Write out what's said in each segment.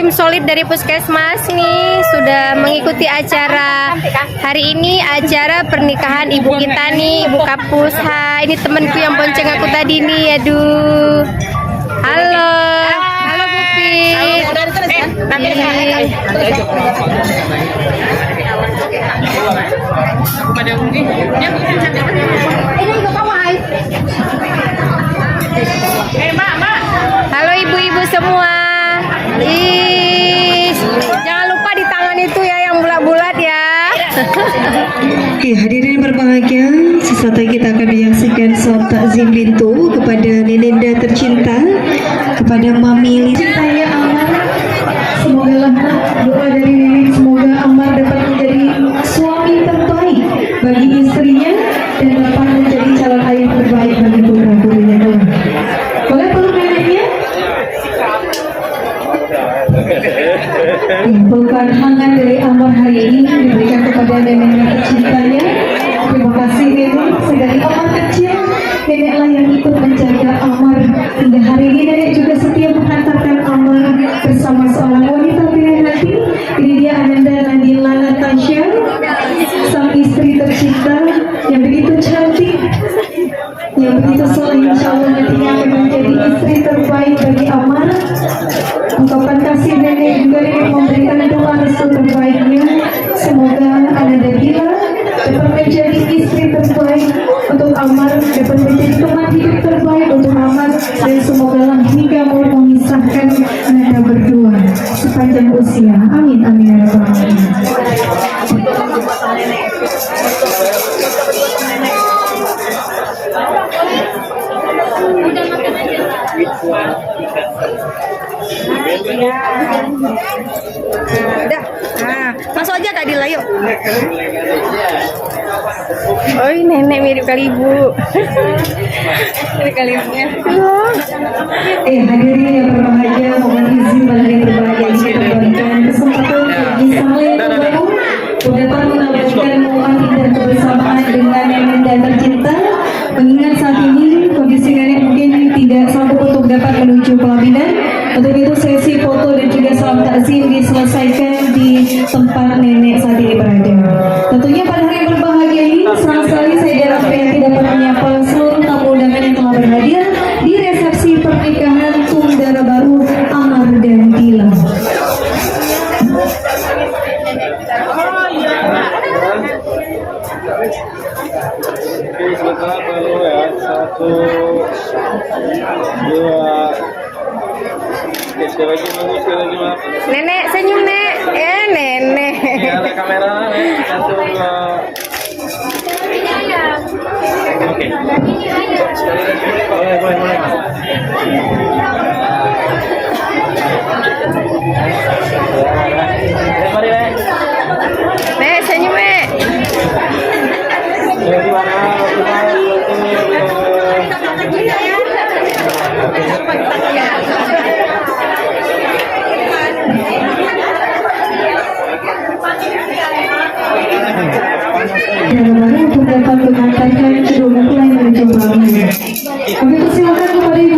tim solid dari Puskesmas nih sudah mengikuti acara hari ini, acara pernikahan ibu kita nih, Ibu Kapus. Hai, ini temanku yang bonceng aku tadi nih. Aduh. Halo. Halo Bu Pit. Halo ibu-ibu semua. Jangan lupa di tangan itu ya yang bulat-bulat ya. Oke, hadirin berbahagia, sesaat lagi kita akan menyaksikan sholat takzim bintu kepada Nenenda tercinta, kepada Mami Cintanya Amar. Semoga lah doa dari Nenek, semoga Amar dapat menjadi suami terbaik bagi istrinya dan dapat menjadi calon ayah terbaik bagi putra putrinya. Boleh peluk neneknya? Pelukan hangat dari Amar hari ini diberikan kepada neneknya tercintanya. Terima kasih Nenek, sedari Amar kecil, neneklah yang ikut menjaga Amar hingga hari ini. Nenek juga setia mengantarkan Amar bersama seorang wanita pilihan hati. Ini dia Ananda Nadila Natasha, sang istri tercinta yang begitu cantik, yang begitu soleh. Insya Allah nantinya akan menjadi istri terbaik bagi Amar. Ungkapan kasih nenek juga nenek memberikan doa restu terbaiknya. Semoga Ananda Dila dapat menjadi istri terbaik untuk Amar, dapat menjadi teman hidup terbaik untuk Amar, dan semoga lah hingga mau memisahkan mereka berdua sepanjang usia. Amin amin ya rabbal alamin. Udah, masuk aja tadi lah yuk. Oh, nenek mirip kali ibu. Mirip kali ibunya. Hadirin yang berbahagia, mohon izin bagi yang berbahagia ini kita berikan kesempatan bagi saling bertemu dapat menabungkan momen dan kebersamaan dengan Nenenda tercinta. Mengingat saat ini kondisi nenek mungkin tidak sanggup untuk dapat menuju pelaminan. Untuk itu sesi foto dan juga salam takzim diselesaikan di tempat nenek saat ini berada. Tentunya pada hari yang berbahagia ini senang sekali saya Dara Priyanti dapat menyapa seluruh tamu undangan yang telah berhadir di resepsi pernikahan Tundara Baru Amar dan Dila. Satu, dua. Sekali lagi Mak. Nenek senyum nek. Nenek. Ada kamera, satu, dua. Oke. Boleh. Mari Nek. Nek senyum nek. Di mana? Untuk dapat mengantarkan kedua mempelai menuju pelaminan. Kami persilakan kepada Ibu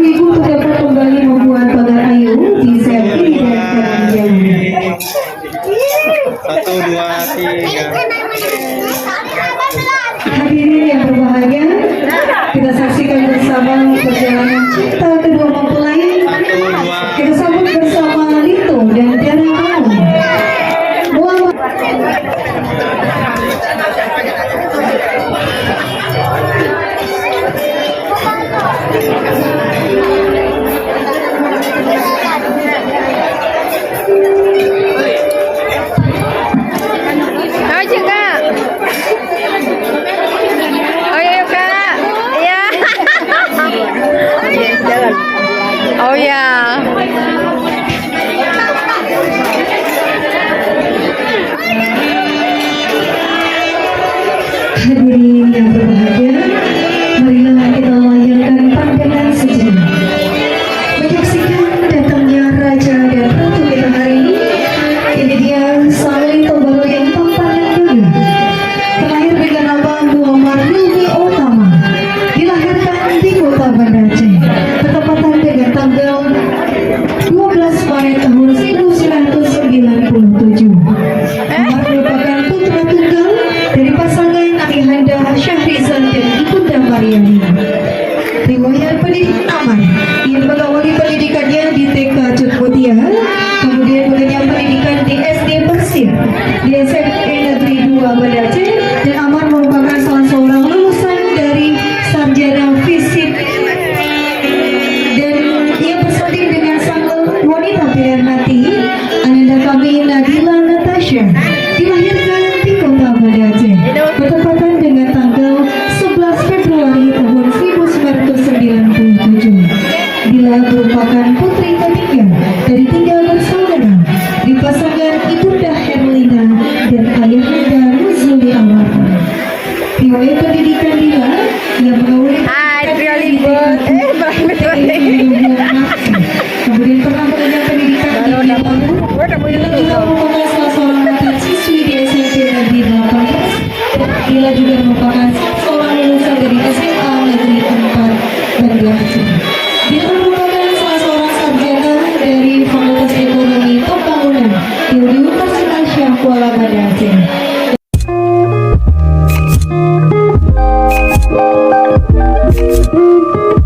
bersanding dengan sang wanita pilihan hati, Ananda kami Nabila Natasha, dilahirkan di Kota Banda Aceh, bertepatan dengan tanggal 11 Februari tahun 1997. Dila merupakan putri ketiga dari 3 bersaudara di pasangan Ibunda Herlina dan Ayahanda Nuzuli Almarhum. Riwayat pendidikan Dila yang mengawali Hai, Trio Libur. Banget.